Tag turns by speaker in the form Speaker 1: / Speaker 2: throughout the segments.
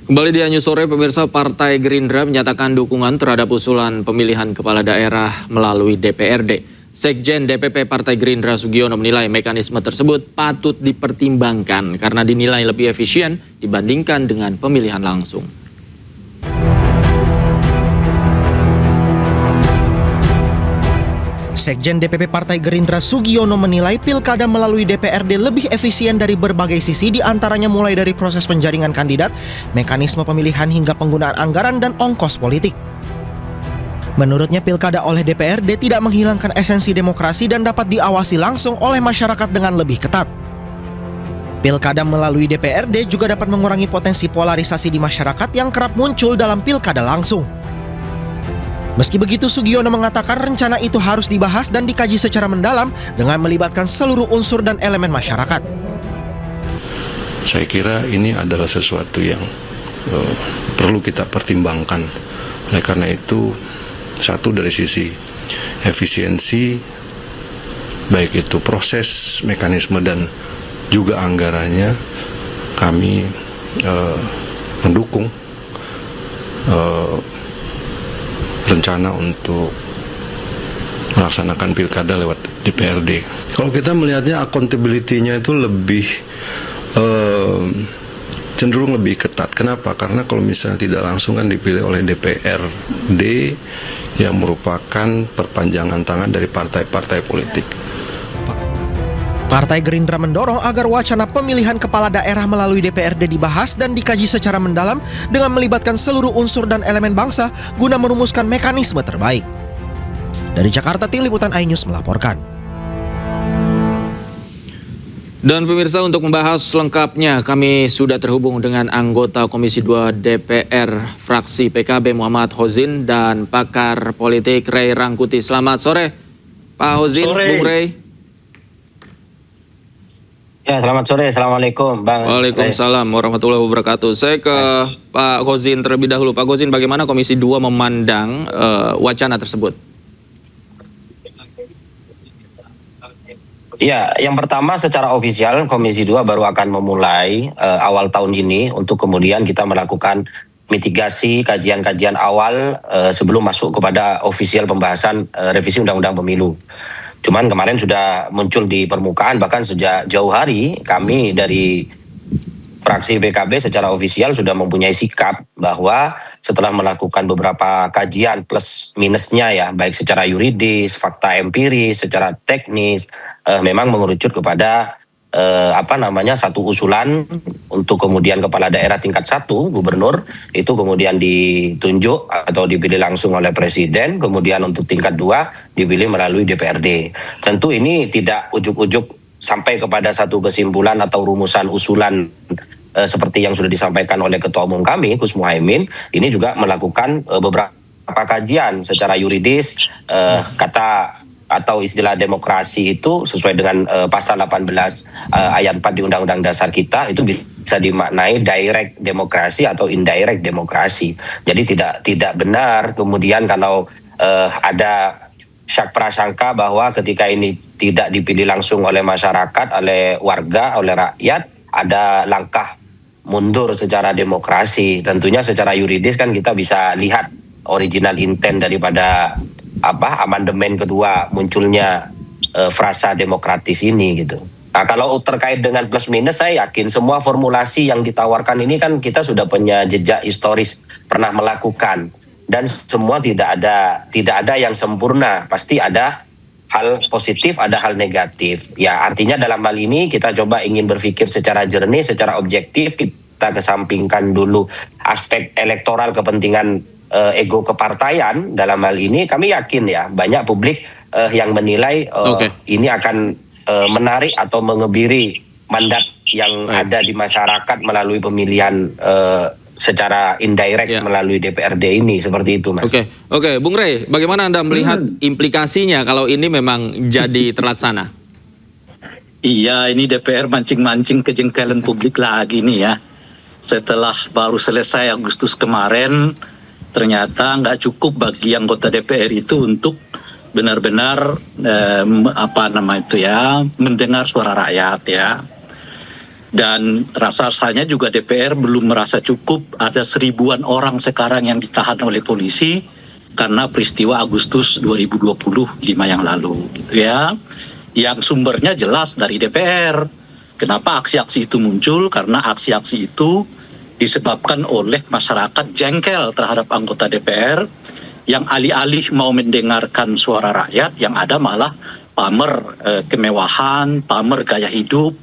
Speaker 1: Kembali di Anyu Sore, pemirsa, Partai Gerindra menyatakan dukungan terhadap usulan pemilihan kepala daerah melalui DPRD. Sekjen DPP Partai Gerindra Sugiono menilai mekanisme tersebut patut dipertimbangkan karena dinilai lebih efisien dibandingkan dengan pemilihan langsung.
Speaker 2: Sekjen DPP Partai Gerindra Sugiono menilai pilkada melalui DPRD lebih efisien dari berbagai sisi, diantaranya mulai dari proses penjaringan kandidat, mekanisme pemilihan hingga penggunaan anggaran dan ongkos politik. Menurutnya pilkada oleh DPRD tidak menghilangkan esensi demokrasi dan dapat diawasi langsung oleh masyarakat dengan lebih ketat. Pilkada melalui DPRD juga dapat mengurangi potensi polarisasi di masyarakat yang kerap muncul dalam pilkada langsung. Meski begitu, Sugiono mengatakan rencana itu harus dibahas dan dikaji secara mendalam dengan melibatkan seluruh unsur dan elemen masyarakat.
Speaker 3: Saya kira ini adalah sesuatu yang perlu kita pertimbangkan. Oleh karena itu, satu dari sisi efisiensi, baik itu proses, mekanisme, dan juga anggarannya, kami mendukung rencana untuk melaksanakan pilkada lewat DPRD. Kalau kita melihatnya accountability-nya itu lebih cenderung lebih ketat. Kenapa? Karena kalau misalnya tidak langsung kan dipilih oleh DPRD yang merupakan perpanjangan tangan dari partai-partai politik.
Speaker 2: Partai Gerindra mendorong agar wacana pemilihan kepala daerah melalui DPRD dibahas dan dikaji secara mendalam dengan melibatkan seluruh unsur dan elemen bangsa guna merumuskan mekanisme terbaik. Dari Jakarta, Tim Liputan iNews melaporkan.
Speaker 1: Dan pemirsa, untuk membahas lengkapnya kami sudah terhubung dengan anggota Komisi 2 DPR fraksi PKB Muhammad Hozin dan pakar politik Ray Rangkuti. Selamat sore Pak Hozin, Bung Ray.
Speaker 4: Ya, selamat sore. Assalamualaikum, Bang.
Speaker 1: Waalaikumsalam warahmatullahi wabarakatuh. Saya ke Pak Hozin terlebih dahulu. Pak Hozin, bagaimana Komisi 2 memandang wacana tersebut?
Speaker 4: Ya, yang pertama secara ofisial Komisi 2 baru akan memulai awal tahun ini untuk kemudian kita melakukan mitigasi kajian-kajian awal sebelum masuk kepada ofisial pembahasan revisi Undang-Undang Pemilu. Cuman kemarin sudah muncul di permukaan, bahkan sejak jauh hari kami dari fraksi PKB secara ofisial sudah mempunyai sikap bahwa setelah melakukan beberapa kajian plus minusnya ya, baik secara yuridis, fakta empiris, secara teknis, memang mengerucut kepada satu usulan untuk kemudian kepala daerah tingkat 1 gubernur itu kemudian ditunjuk atau dipilih langsung oleh presiden, kemudian untuk tingkat 2 dipilih melalui DPRD. Tentu ini tidak ujuk-ujuk sampai kepada satu kesimpulan atau rumusan usulan seperti yang sudah disampaikan oleh Ketua Umum kami, Gus Muhaimin. Ini juga melakukan beberapa kajian secara yuridis, kata atau istilah demokrasi itu sesuai dengan pasal 18 ayat 4 di Undang-Undang Dasar kita itu bisa dimaknai direct demokrasi atau indirect demokrasi. Jadi tidak benar kemudian kalau ada syak prasangka bahwa ketika ini tidak dipilih langsung oleh masyarakat, oleh warga, oleh rakyat, ada langkah mundur secara demokrasi. Tentunya secara yuridis kan kita bisa lihat original intent daripada amandemen kedua munculnya frasa demokratis ini gitu. Nah, kalau terkait dengan plus minus, saya yakin semua formulasi yang ditawarkan ini kan kita sudah punya jejak historis pernah melakukan, dan semua tidak ada yang sempurna. Pasti ada hal positif, ada hal negatif. Ya, artinya dalam hal ini kita coba ingin berpikir secara jernih, secara objektif. Kita kesampingkan dulu aspek elektoral, kepentingan ego kepartaian. Dalam hal ini kami yakin ya banyak publik yang menilai ini akan menarik atau mengebiri mandat yang ada di masyarakat melalui pemilihan secara indirect melalui DPRD ini, seperti itu, Mas.
Speaker 1: Oke, Bung Ray, bagaimana Anda melihat implikasinya kalau ini memang jadi terlaksana?
Speaker 5: Iya, ini DPR mancing-mancing kejengkelan publik lagi nih ya. Setelah baru selesai Agustus kemarin, ternyata nggak cukup bagi anggota DPR itu untuk benar-benar mendengar suara rakyat ya. Dan rasanya juga DPR belum merasa cukup, ada 1000-an orang sekarang yang ditahan oleh polisi karena peristiwa Agustus 2025 yang lalu gitu ya. Yang sumbernya jelas dari DPR. Kenapa aksi-aksi itu muncul? Karena aksi-aksi itu disebabkan oleh masyarakat jengkel terhadap anggota DPR yang alih-alih mau mendengarkan suara rakyat, yang ada malah pamer kemewahan, pamer gaya hidup,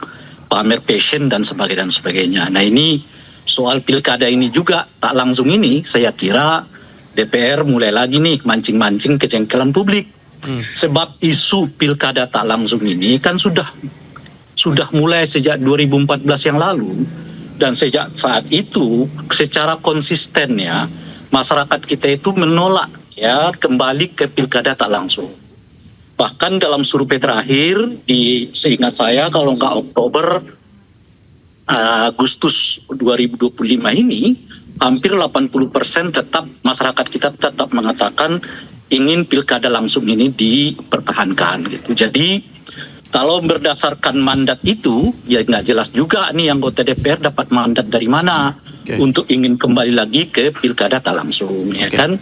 Speaker 5: pamer passion dan sebagainya. Nah ini soal pilkada ini juga tak langsung ini saya kira DPR mulai lagi nih mancing-mancing kejengkelan publik. Sebab isu pilkada tak langsung ini kan sudah mulai sejak 2014 yang lalu. Dan sejak saat itu secara konsisten ya masyarakat kita itu menolak ya kembali ke pilkada tak langsung. Bahkan dalam survei terakhir seingat saya kalau nggak Oktober Agustus 2025 ini hampir 80% tetap masyarakat kita tetap mengatakan ingin pilkada langsung ini dipertahankan gitu. Jadi kalau berdasarkan mandat itu ya nggak jelas juga nih anggota DPR dapat mandat dari mana untuk ingin kembali lagi ke pilkada tak langsung ya kan.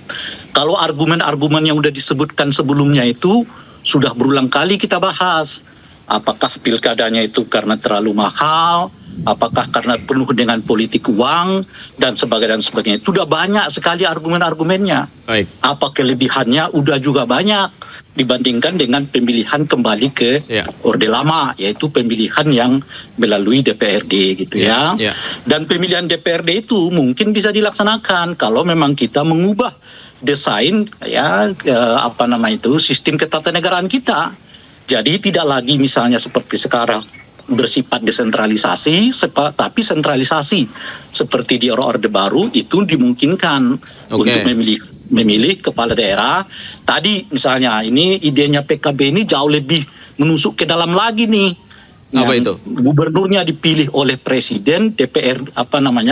Speaker 5: Kalau argumen-argumen yang udah disebutkan sebelumnya itu sudah berulang kali kita bahas. Apakah pilkadanya itu karena terlalu mahal, apakah karena penuh dengan politik uang, dan sebagainya. Itu udah banyak sekali argumen-argumennya.
Speaker 1: Baik.
Speaker 5: Apa kelebihannya udah juga banyak dibandingkan dengan pemilihan kembali ke Orde Lama, yaitu pemilihan yang melalui DPRD gitu ya. Dan pemilihan DPRD itu mungkin bisa dilaksanakan kalau memang kita mengubah desain ya sistem ketatanegaraan kita. Jadi tidak lagi misalnya seperti sekarang bersifat desentralisasi, tapi sentralisasi seperti di Orde Baru itu dimungkinkan untuk memilih kepala daerah. Tadi misalnya ini idenya PKB ini jauh lebih menusuk ke dalam lagi nih.
Speaker 1: Apa itu?
Speaker 5: Gubernurnya dipilih oleh presiden,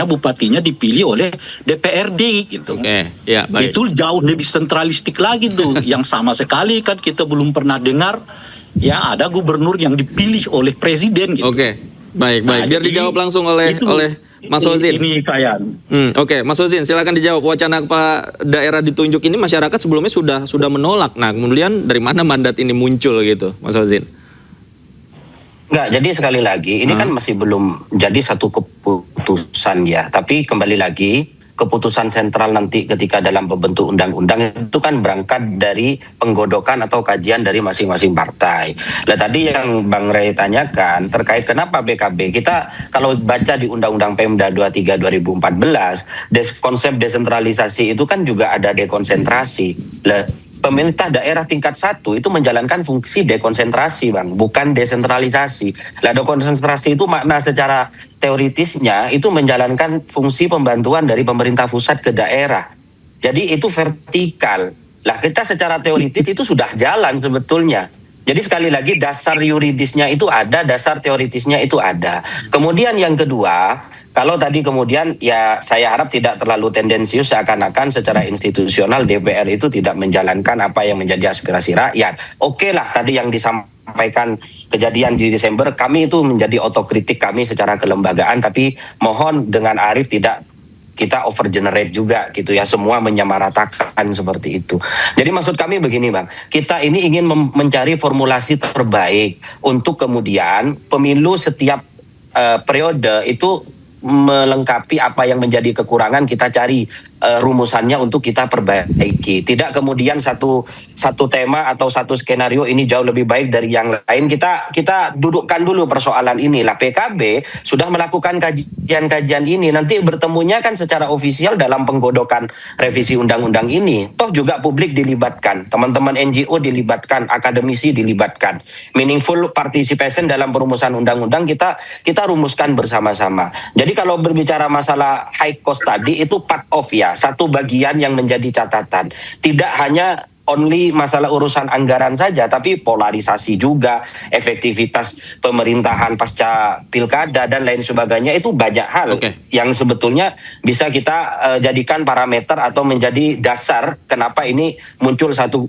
Speaker 5: bupatinya dipilih oleh DPRD gitu.
Speaker 1: Ya, baik.
Speaker 5: Itu jauh lebih sentralistik lagi tuh. Yang sama sekali kan kita belum pernah dengar ya ada gubernur yang dipilih oleh presiden gitu.
Speaker 1: Baik. Biar dijawab langsung oleh Mas Hozin.
Speaker 5: Ini kayak.
Speaker 1: Mas Hozin, silakan dijawab. Wacana kepala daerah ditunjuk ini masyarakat sebelumnya sudah menolak. Nah, kemudian dari mana mandat ini muncul gitu, Mas Hozin?
Speaker 4: Enggak, jadi sekali lagi ini kan masih belum jadi satu keputusan ya. Tapi kembali lagi keputusan sentral nanti ketika dalam pembentuk undang-undang itu kan berangkat dari penggodokan atau kajian dari masing-masing partai. Nah tadi yang Bang Ray tanyakan terkait kenapa PKB, kita kalau baca di Undang-Undang Pemda 23 2014 konsep desentralisasi itu kan juga ada dekonsentrasi. Pemerintah daerah tingkat 1 itu menjalankan fungsi dekonsentrasi, Bang, bukan desentralisasi. Lah dekonsentrasi itu makna secara teoritisnya itu menjalankan fungsi pembantuan dari pemerintah pusat ke daerah. Jadi itu vertikal. Lah kita secara teoritis itu sudah jalan sebetulnya. Jadi sekali lagi dasar yuridisnya itu ada, dasar teoritisnya itu ada. Kemudian yang kedua, kalau tadi kemudian ya saya harap tidak terlalu tendensius seakan-akan secara institusional DPR itu tidak menjalankan apa yang menjadi aspirasi rakyat. Oke lah tadi yang disampaikan kejadian di Desember, kami itu menjadi otokritik kami secara kelembagaan, tapi mohon dengan arif tidak kita over generate juga gitu ya, semua menyamaratakan seperti itu. Jadi maksud kami begini Bang, kita ini ingin mencari formulasi terbaik untuk kemudian pemilu setiap periode itu melengkapi apa yang menjadi kekurangan, kita cari rumusannya untuk kita perbaiki. Tidak kemudian satu tema atau satu skenario ini jauh lebih baik dari yang lain. Kita dudukkan dulu persoalan ini. Lah PKB sudah melakukan kajian-kajian ini. Nanti bertemunya kan secara ofisial dalam penggodokan revisi undang-undang ini. Toh juga publik dilibatkan, teman-teman NGO dilibatkan, akademisi dilibatkan. Meaningful participation dalam perumusan undang-undang kita rumuskan bersama-sama. Jadi kalau berbicara masalah high cost tadi itu part of ya, satu bagian yang menjadi catatan. Tidak hanya only masalah urusan anggaran saja, tapi polarisasi juga, efektivitas pemerintahan pasca pilkada dan lain sebagainya, itu banyak hal yang sebetulnya bisa kita jadikan parameter atau menjadi dasar kenapa ini muncul satu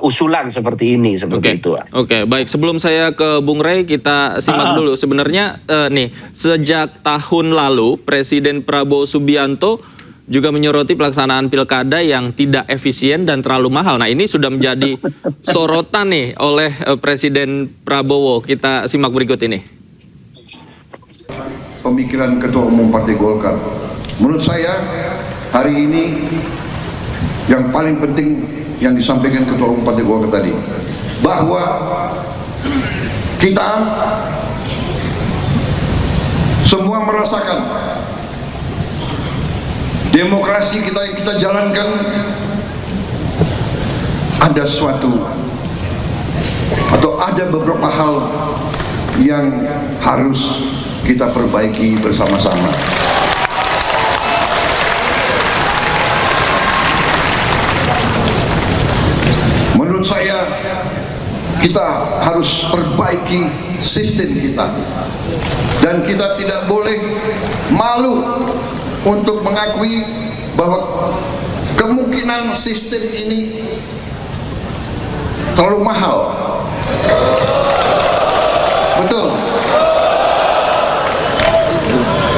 Speaker 4: usulan seperti ini, seperti itu.
Speaker 1: Oke, baik. Sebelum saya ke Bung Rey, kita simak dulu. Sebenarnya nih, sejak tahun lalu Presiden Prabowo Subianto juga menyoroti pelaksanaan pilkada yang tidak efisien dan terlalu mahal. Nah, ini sudah menjadi sorotan nih oleh Presiden Prabowo. Kita simak berikut ini.
Speaker 6: Pemikiran Ketua Umum Partai Golkar. Menurut saya hari ini yang paling penting yang disampaikan Ketua Umum Partai Golkar tadi, bahwa kita semua merasakan demokrasi kita yang kita jalankan ada suatu atau ada beberapa hal yang harus kita perbaiki bersama-sama. Menurut saya kita harus perbaiki sistem kita, dan kita tidak boleh malu untuk mengakui bahwa kemungkinan sistem ini terlalu mahal. Betul.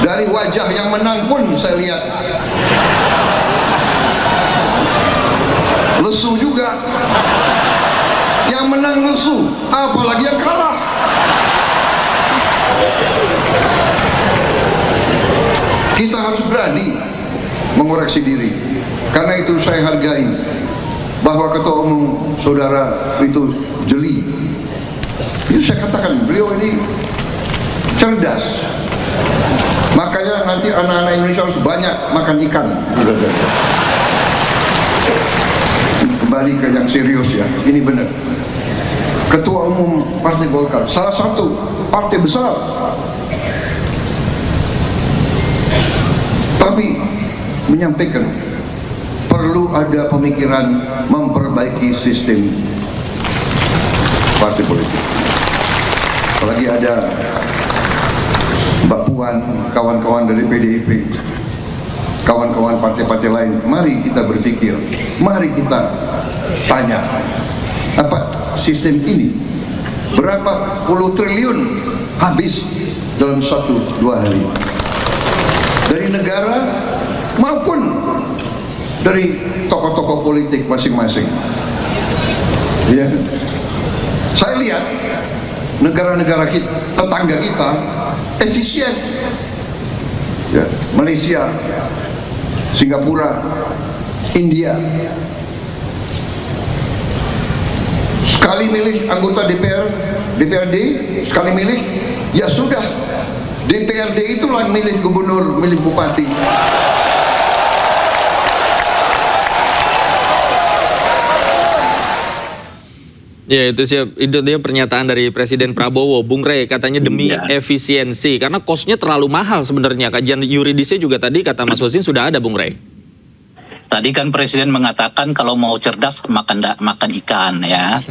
Speaker 6: Dari wajah yang menang pun saya lihat lesu juga. Yang menang lesu, apalagi yang kalah. Kita harus berani mengoreksi diri. Karena itu saya hargai bahwa Ketua Umum Saudara itu jeli. Itu saya katakan, beliau ini cerdas. Makanya nanti anak-anak Indonesia harus banyak makan ikan. Kembali ke yang serius ya, ini benar. Ketua Umum Partai Golkar, salah satu partai besar, tapi menyampaikan perlu ada pemikiran memperbaiki sistem partai politik. Apalagi ada Mbak Puan, kawan-kawan dari PDIP, kawan-kawan partai-partai lain, mari kita berpikir, mari kita tanya, apa sistem ini berapa puluh triliun habis dalam 1-2 hari dari negara maupun dari tokoh-tokoh politik masing-masing. Ya, saya lihat negara-negara tetangga kita efisien, ya, Malaysia, Singapura, India. Sekali milih anggota DPRD, sekali milih, ya sudah, DPRD itulah milih gubernur, milih bupati.
Speaker 1: Ya, itu dia pernyataan dari Presiden Prabowo. Bung Rey, katanya demi efisiensi, karena kosnya terlalu mahal sebenarnya. Kajian yuridisnya juga tadi kata Mas Husin sudah ada, Bung Rey.
Speaker 5: Tadi kan Presiden mengatakan kalau mau cerdas makan ikan ya.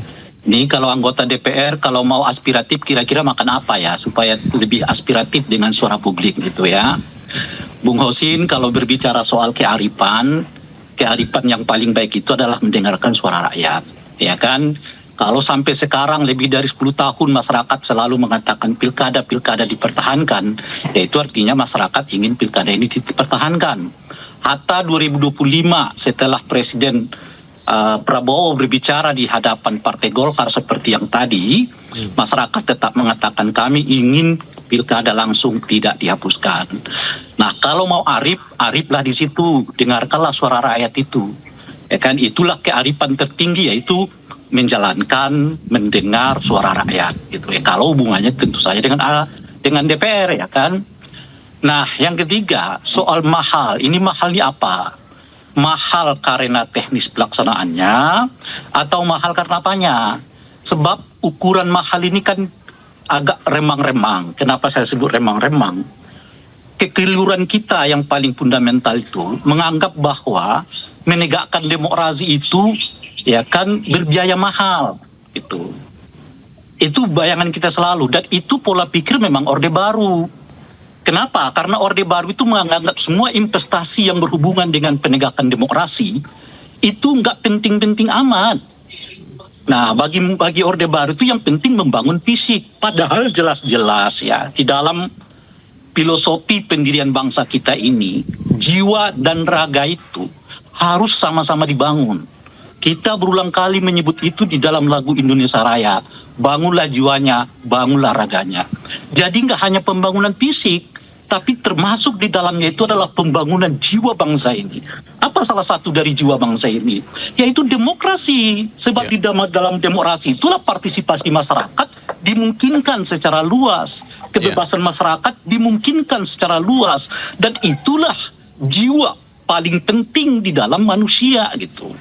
Speaker 5: Ini kalau anggota DPR kalau mau aspiratif kira-kira makan apa ya supaya lebih aspiratif dengan suara publik gitu ya. Bung Husin kalau berbicara soal kearifan yang paling baik itu adalah mendengarkan suara rakyat, ya kan? Kalau sampai sekarang lebih dari 10 tahun masyarakat selalu mengatakan pilkada dipertahankan, ya itu artinya masyarakat ingin pilkada ini dipertahankan. Hatta 2025 setelah Presiden Prabowo berbicara di hadapan Partai Golkar seperti yang tadi, masyarakat tetap mengatakan kami ingin pilkada langsung tidak dihapuskan. Nah, kalau mau ariflah di situ, dengarkanlah suara rakyat itu. Ya kan, itulah kearifan tertinggi, yaitu mendengar suara rakyat gitu ya. Kalau hubungannya tentu saja dengan DPR ya kan. Nah, yang ketiga soal mahal. Ini mahalnya apa? Mahal karena teknis pelaksanaannya atau mahal karena apanya? Sebab ukuran mahal ini kan agak remang-remang. Kenapa saya sebut remang-remang? Kekeliruan kita yang paling fundamental itu menganggap bahwa menegakkan demokrasi itu ya kan berbiaya mahal itu bayangan kita selalu, dan itu pola pikir memang Orde Baru. Kenapa? Karena Orde Baru itu menganggap semua investasi yang berhubungan dengan penegakan demokrasi itu nggak penting-penting amat. Nah, bagi Orde Baru itu yang penting membangun fisik. Padahal jelas-jelas ya di dalam filosofi pendirian bangsa kita ini, jiwa dan raga itu harus sama-sama dibangun. Kita berulang kali menyebut itu di dalam lagu Indonesia Raya. Bangunlah jiwanya, bangunlah raganya. Jadi nggak hanya pembangunan fisik, tapi termasuk di dalamnya itu adalah pembangunan jiwa bangsa ini. Apa salah satu dari jiwa bangsa ini? Yaitu demokrasi. Sebab di dalam demokrasi itulah partisipasi masyarakat dimungkinkan secara luas. Kebebasan masyarakat dimungkinkan secara luas. Dan itulah jiwa paling penting di dalam manusia gitu.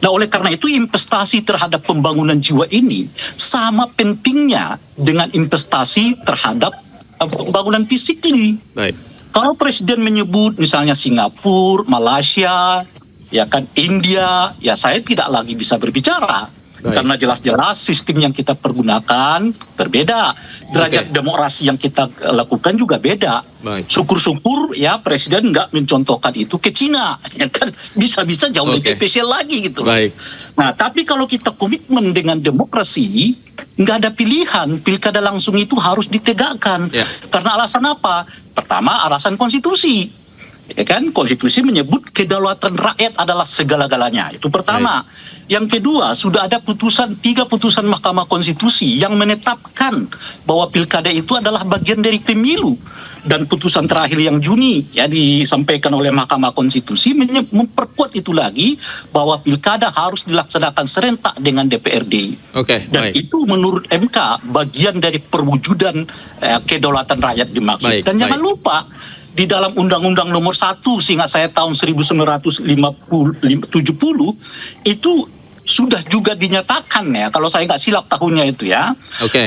Speaker 5: Nah, oleh karena itu investasi terhadap pembangunan jiwa ini sama pentingnya dengan investasi terhadap pembangunan fisik ini.
Speaker 1: Baik.
Speaker 5: Kalau presiden menyebut misalnya Singapura, Malaysia, ya kan India, ya saya tidak lagi bisa berbicara.
Speaker 1: Baik.
Speaker 5: Karena jelas-jelas sistem yang kita pergunakan berbeda. Derajat demokrasi yang kita lakukan juga beda.
Speaker 1: Baik.
Speaker 5: Syukur-syukur ya presiden nggak mencontohkan itu ke Cina. Ya kan bisa-bisa jauh lebih spesial lagi gitu.
Speaker 1: Baik.
Speaker 5: Nah, tapi kalau kita komitmen dengan demokrasi, nggak ada pilihan, pilkada langsung itu harus ditegakkan.
Speaker 1: Ya.
Speaker 5: Karena alasan apa? Pertama, alasan konstitusi. Ya kan, konstitusi menyebut kedaulatan rakyat adalah segala-galanya. Itu pertama. Yang kedua, sudah ada 3 putusan Mahkamah Konstitusi yang menetapkan bahwa pilkada itu adalah bagian dari pemilu. Dan putusan terakhir yang Juni ya disampaikan oleh Mahkamah Konstitusi memperkuat itu lagi, bahwa pilkada harus dilaksanakan serentak dengan DPRD. Dan itu menurut MK bagian dari perwujudan kedaulatan rakyat dimaksud. Dan jangan lupa, di dalam Undang-Undang Nomor 1 seingat saya tahun 1970 itu sudah juga dinyatakan ya, kalau saya nggak silap tahunnya itu ya,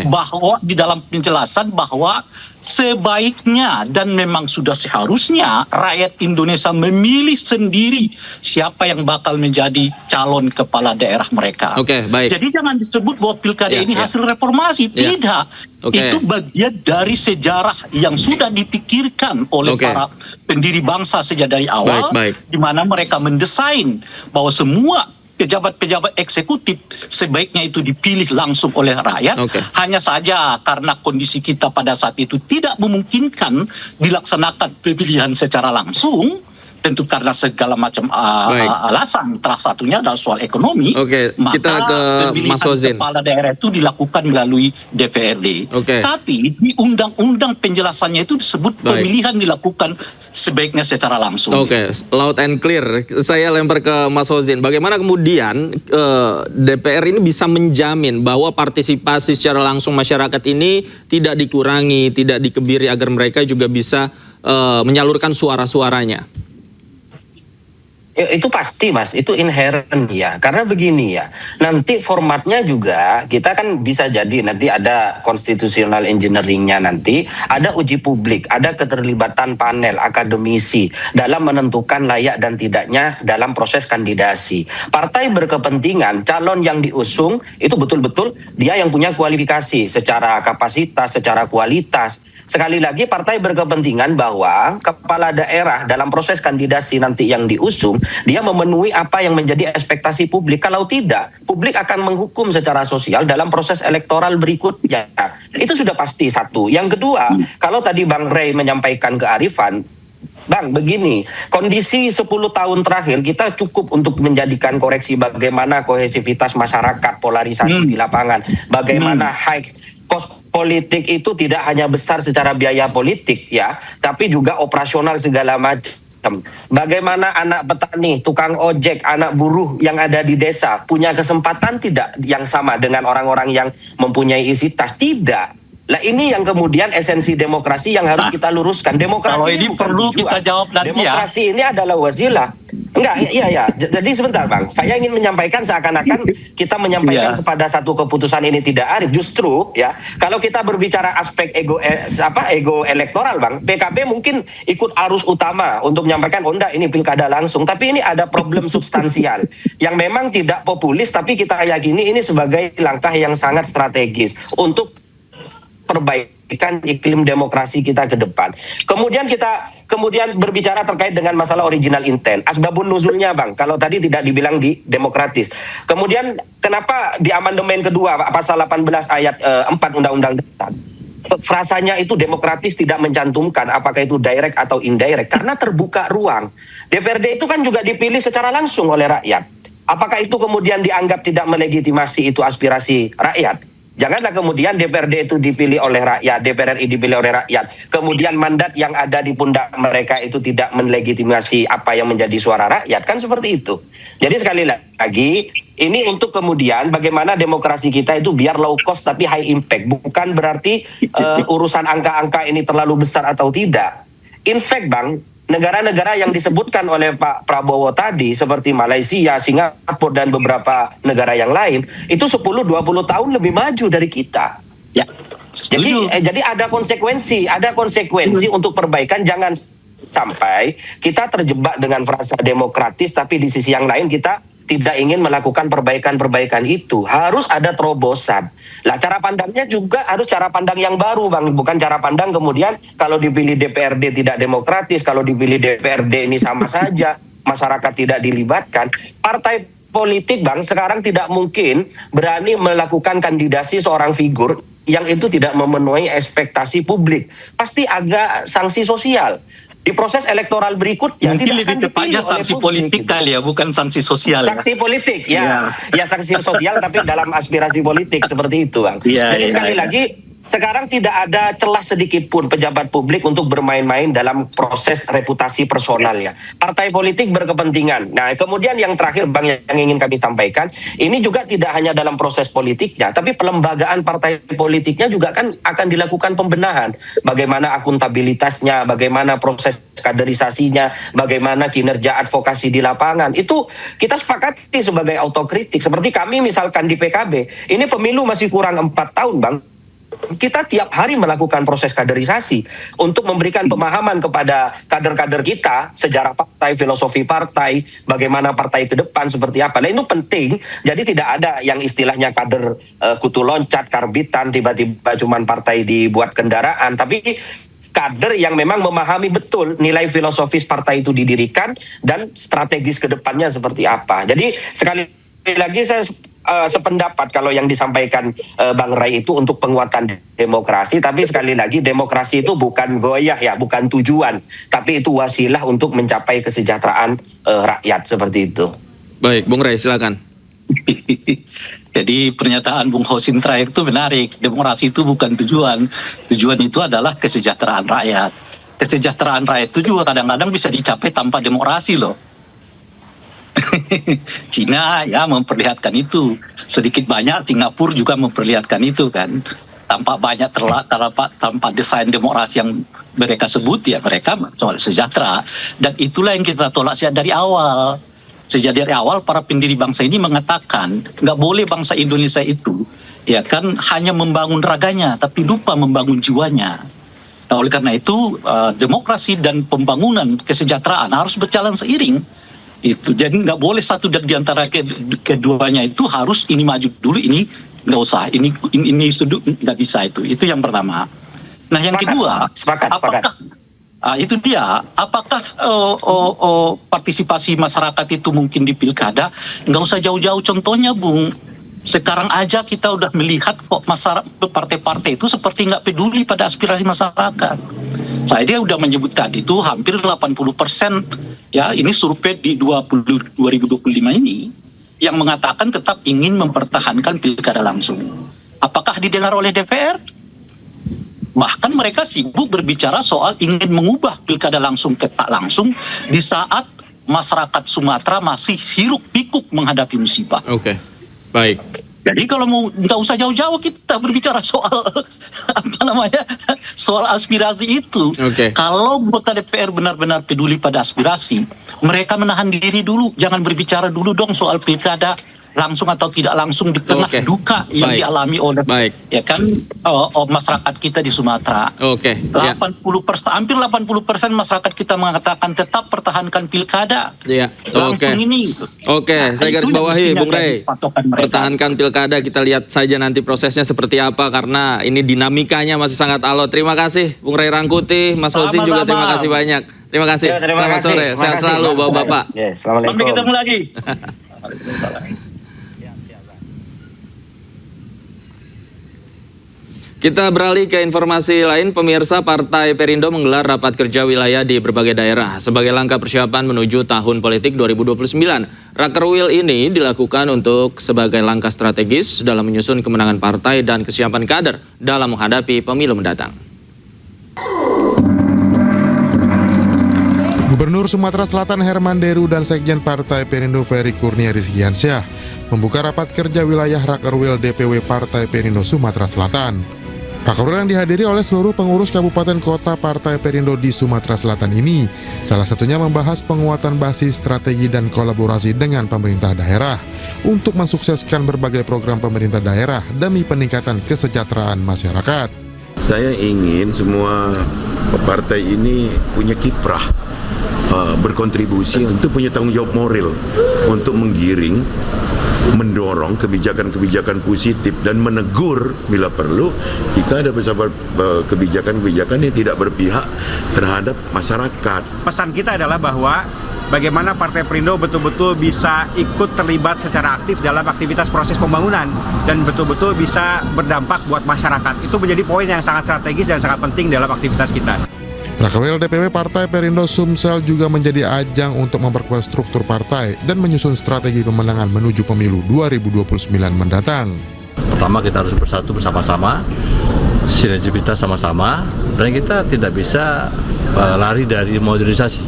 Speaker 5: bahwa di dalam penjelasan bahwa sebaiknya dan memang sudah seharusnya rakyat Indonesia memilih sendiri siapa yang bakal menjadi calon kepala daerah mereka. Jadi jangan disebut bahwa pilkada ini hasil reformasi, tidak. Itu bagian dari sejarah yang sudah dipikirkan oleh para pendiri bangsa sejak dari awal, di mana mereka mendesain bahwa semua pejabat-pejabat eksekutif sebaiknya itu dipilih langsung oleh rakyat. Hanya saja karena kondisi kita pada saat itu tidak memungkinkan dilaksanakan pemilihan secara langsung, tentu karena segala macam alasan, salah satunya adalah soal ekonomi, maka
Speaker 1: kita ke Mas Hozin.
Speaker 5: Kepala daerah itu dilakukan melalui DPRD. Tapi di undang-undang penjelasannya itu disebut pemilihan dilakukan sebaiknya secara langsung.
Speaker 1: Loud and clear. Saya lempar ke Mas Hozin. Bagaimana kemudian DPR ini bisa menjamin bahwa partisipasi secara langsung masyarakat ini tidak dikurangi, tidak dikebiri, agar mereka juga bisa menyalurkan suara-suaranya?
Speaker 4: Itu pasti Mas, itu inherent ya. Karena begini ya, nanti formatnya juga kita kan bisa jadi nanti ada constitutional engineeringnya, nanti ada uji publik, ada keterlibatan panel akademisi dalam menentukan layak dan tidaknya dalam proses kandidasi. Partai berkepentingan calon yang diusung itu betul-betul dia yang punya kualifikasi secara kapasitas, secara kualitas. Sekali lagi partai berkepentingan bahwa kepala daerah dalam proses kandidasi nanti yang diusung, dia memenuhi apa yang menjadi ekspektasi publik. Kalau tidak, publik akan menghukum secara sosial dalam proses elektoral berikutnya. Itu sudah pasti satu. Yang kedua, kalau tadi Bang Rey menyampaikan kearifan, Bang, begini, kondisi 10 tahun terakhir kita cukup untuk menjadikan koreksi bagaimana kohesivitas masyarakat, polarisasi di lapangan, bagaimana high cost politik itu tidak hanya besar secara biaya politik ya, tapi juga operasional segala macam. Bagaimana anak petani, tukang ojek, anak buruh yang ada di desa punya kesempatan tidak yang sama dengan orang-orang yang mempunyai isi tas? Tidak. Lah ini yang kemudian esensi demokrasi yang harus kita luruskan. Demokrasi
Speaker 5: Kalau ini
Speaker 4: bukan
Speaker 5: perlu
Speaker 4: tujuan.
Speaker 5: kita jawab nanti ya.
Speaker 4: Demokrasi ini adalah wasilah. Enggak, iya. Jadi sebentar Bang, saya ingin menyampaikan seakan-akan kita menyampaikan
Speaker 5: Iya.
Speaker 4: pada satu keputusan ini tidak arif. Justru ya, kalau kita berbicara aspek ego elektoral Bang, PKB mungkin ikut arus utama untuk menyampaikan oh enggak ini pilkada langsung, tapi ini ada problem substansial yang memang tidak populis, tapi kita yakini ini sebagai langkah yang sangat strategis untuk perbaikan iklim demokrasi kita ke depan. Kemudian berbicara terkait dengan masalah original intent. Asbabun nuzulnya Bang, kalau tadi tidak dibilang di demokratis. Kemudian kenapa di amandemen kedua pasal 18 ayat 4 Undang-Undang Dasar frasanya itu demokratis tidak mencantumkan apakah itu direct atau indirect karena terbuka ruang. DPRD itu kan juga dipilih secara langsung oleh rakyat. Apakah itu kemudian dianggap tidak melegitimasi itu aspirasi rakyat? Janganlah kemudian DPRD itu dipilih oleh rakyat, DPR RI dipilih oleh rakyat. Kemudian mandat yang ada di pundak mereka itu tidak melegitimasi apa yang menjadi suara rakyat. Kan seperti itu. Jadi sekali lagi, ini untuk kemudian bagaimana demokrasi kita itu biar low cost tapi high impact. Bukan berarti urusan angka-angka ini terlalu besar atau tidak. In fact Bang, negara-negara yang disebutkan oleh Pak Prabowo tadi seperti Malaysia, Singapura dan beberapa negara yang lain itu 10-20 tahun lebih maju dari kita.
Speaker 5: Ya, setuju.
Speaker 4: Jadi ada konsekuensi untuk perbaikan. Jangan sampai kita terjebak dengan frasa demokratis tapi di sisi yang lain kita tidak ingin melakukan perbaikan-perbaikan itu. Harus ada terobosan. Lah cara pandangnya juga harus cara pandang yang baru Bang. Bukan cara pandang kemudian kalau dipilih DPRD tidak demokratis, kalau dipilih DPRD ini sama saja, masyarakat tidak dilibatkan. Partai politik Bang sekarang tidak mungkin berani melakukan kandidasi seorang figur yang itu tidak memenuhi ekspektasi publik. Pasti agak sanksi sosial. Di proses elektoral berikutnya
Speaker 5: Mungkin
Speaker 4: tidak
Speaker 5: lebih
Speaker 4: akan
Speaker 5: tepatnya
Speaker 4: dipilih oleh
Speaker 5: sanksi
Speaker 4: publik,
Speaker 5: politik
Speaker 4: gitu.
Speaker 5: kali ya, bukan sanksi sosial.
Speaker 4: Sanksi politik, ya sanksi sosial tapi dalam aspirasi politik seperti itu Bang. Jadi sekali lagi sekarang tidak ada celah sedikit pun pejabat publik untuk bermain-main dalam proses reputasi personal ya. Partai politik berkepentingan. Nah kemudian yang terakhir Bang yang ingin kami sampaikan, ini juga tidak hanya dalam proses politiknya, tapi pelembagaan partai politiknya juga kan akan dilakukan pembenahan. Bagaimana akuntabilitasnya, bagaimana proses kaderisasinya, bagaimana kinerja advokasi di lapangan. Itu kita sepakati sebagai autokritik. Seperti kami misalkan di PKB, ini pemilu masih kurang 4 tahun Bang. Kita tiap hari melakukan proses kaderisasi untuk memberikan pemahaman kepada kader-kader kita, sejarah partai, filosofi partai, bagaimana partai ke depan seperti apa. Nah itu penting, jadi tidak ada yang istilahnya kader kutu loncat, karbitan, tiba-tiba cuman partai dibuat kendaraan, tapi kader yang memang memahami betul nilai filosofis partai itu didirikan dan strategis ke depannya seperti apa. Jadi sekali lagi saya sependapat kalau yang disampaikan Bang Ray itu untuk penguatan demokrasi, tapi sekali lagi demokrasi itu bukan goyah ya, bukan tujuan, tapi itu wasilah untuk mencapai kesejahteraan rakyat seperti itu.
Speaker 1: Baik, Bung Ray silakan.
Speaker 5: Jadi pernyataan Bung Hosin terakhir itu menarik. Demokrasi itu bukan tujuan. Tujuan itu adalah kesejahteraan rakyat. Kesejahteraan rakyat itu juga kadang-kadang bisa dicapai tanpa demokrasi loh. Cina ya memperlihatkan itu. Sedikit banyak Singapura juga memperlihatkan itu kan. Tanpa banyak tanpa desain demokrasi yang mereka sebut ya mereka soal sejahtera. Dan itulah yang kita tolak sejak dari awal. Sejak dari awal para pendiri bangsa ini mengatakan nggak boleh bangsa Indonesia itu ya kan hanya membangun raganya tapi lupa membangun jiwanya. Nah, oleh karena itu demokrasi dan pembangunan kesejahteraan harus berjalan seiring. Itu jadi nggak boleh satu dari antara keduanya itu harus ini maju dulu ini nggak usah ini sudut nggak bisa itu yang pertama. Nah yang kedua
Speaker 4: sepakat.
Speaker 5: Itu dia apakah partisipasi masyarakat itu mungkin di pilkada nggak usah jauh-jauh contohnya Bung. Sekarang aja kita udah melihat kok masyarakat partai-partai itu seperti nggak peduli pada aspirasi masyarakat. Dia udah menyebut tadi itu hampir 80% ya ini survei di 2025 ini yang mengatakan tetap ingin mempertahankan pilkada langsung. Apakah didengar oleh DPR? Bahkan mereka sibuk berbicara soal ingin mengubah pilkada langsung ke tak langsung di saat masyarakat Sumatera masih hiruk pikuk menghadapi musibah.
Speaker 1: Oke, baik.
Speaker 5: Jadi kalau mau nggak usah jauh-jauh kita berbicara soal soal aspirasi itu.
Speaker 1: Oke.
Speaker 5: Kalau anggota DPR benar-benar peduli pada aspirasi, mereka menahan diri dulu, jangan berbicara dulu dong soal pilkada langsung atau tidak langsung di tengah
Speaker 1: Oke.
Speaker 5: duka yang
Speaker 1: Baik.
Speaker 5: dialami oleh ya kan masyarakat kita di Sumatera.
Speaker 1: Oke. Ya.
Speaker 5: 80%, hampir 80% masyarakat kita mengatakan tetap pertahankan pilkada.
Speaker 1: Ya.
Speaker 5: Langsung
Speaker 1: Oke.
Speaker 5: ini.
Speaker 1: Oke, saya
Speaker 5: itu
Speaker 1: garis
Speaker 5: yang
Speaker 1: bawahi,
Speaker 5: mestinya
Speaker 1: Bung Rey.
Speaker 5: jadi patokan mereka.
Speaker 1: Pertahankan pilkada, kita lihat saja nanti prosesnya seperti apa karena ini dinamikanya masih sangat alot. Terima kasih, Bung Rey Rangkuti, Mas Hosin juga
Speaker 5: Sama-sama.
Speaker 1: terima kasih banyak. Terima kasih.
Speaker 4: Ya, terima
Speaker 1: Selamat
Speaker 4: kasih.
Speaker 1: sore,
Speaker 4: Terima
Speaker 1: sehat
Speaker 4: kasih,
Speaker 1: selalu,
Speaker 4: Bang.
Speaker 1: Bapak-bapak.
Speaker 4: Ya, assalamualaikum.
Speaker 5: Sampai ketemu lagi.
Speaker 1: Kita beralih ke informasi lain, pemirsa. Partai Perindo menggelar rapat kerja wilayah di berbagai daerah sebagai langkah persiapan menuju tahun politik 2029. Rakerwil ini dilakukan untuk sebagai langkah strategis dalam menyusun kemenangan partai dan kesiapan kader dalam menghadapi pemilu mendatang.
Speaker 7: Gubernur Sumatera Selatan Herman Deru dan Sekjen Partai Perindo Ferry Kurnia Rizkiansyah membuka rapat kerja wilayah Rakerwil DPW Partai Perindo Sumatera Selatan. Rakerwil yang dihadiri oleh seluruh pengurus kabupaten kota Partai Perindo di Sumatera Selatan ini salah satunya membahas penguatan basis strategi dan kolaborasi dengan pemerintah daerah untuk mensukseskan berbagai program pemerintah daerah demi peningkatan kesejahteraan masyarakat.
Speaker 8: Saya ingin semua partai ini punya kiprah, berkontribusi untuk punya tanggung jawab moral untuk menggiring, mendorong kebijakan-kebijakan positif dan menegur bila perlu jika ada kebijakan-kebijakan yang tidak berpihak terhadap masyarakat.
Speaker 9: Pesan kita adalah bahwa bagaimana Partai Perindo betul-betul bisa ikut terlibat secara aktif dalam aktivitas proses pembangunan dan betul-betul bisa berdampak buat masyarakat. Itu menjadi poin yang sangat strategis dan sangat penting dalam aktivitas kita.
Speaker 7: Rakerwil DPW Partai Perindo Sumsel juga menjadi ajang untuk memperkuat struktur partai dan menyusun strategi pemenangan menuju pemilu 2029 mendatang.
Speaker 10: Pertama, kita harus bersatu bersama-sama, sinergitas sama-sama, dan kita tidak bisa lari dari modernisasi.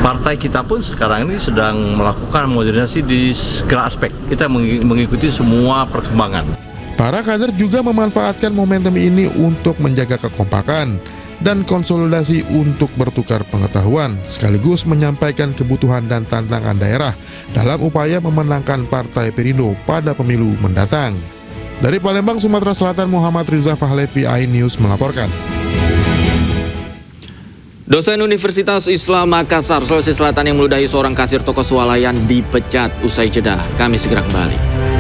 Speaker 10: Partai kita pun sekarang ini sedang melakukan modernisasi di segala aspek. Kita mengikuti semua perkembangan.
Speaker 7: Para kader juga memanfaatkan momentum ini untuk menjaga kekompakan dan konsolidasi untuk bertukar pengetahuan, sekaligus menyampaikan kebutuhan dan tantangan daerah dalam upaya memenangkan Partai Perindo pada pemilu mendatang. Dari Palembang, Sumatera Selatan, Muhammad Riza Fahlevi, iNews melaporkan.
Speaker 1: Dosen Universitas Islam Makassar, Sulawesi Selatan yang meludahi seorang kasir toko swalayan dipecat usai jeda. Kami segera kembali.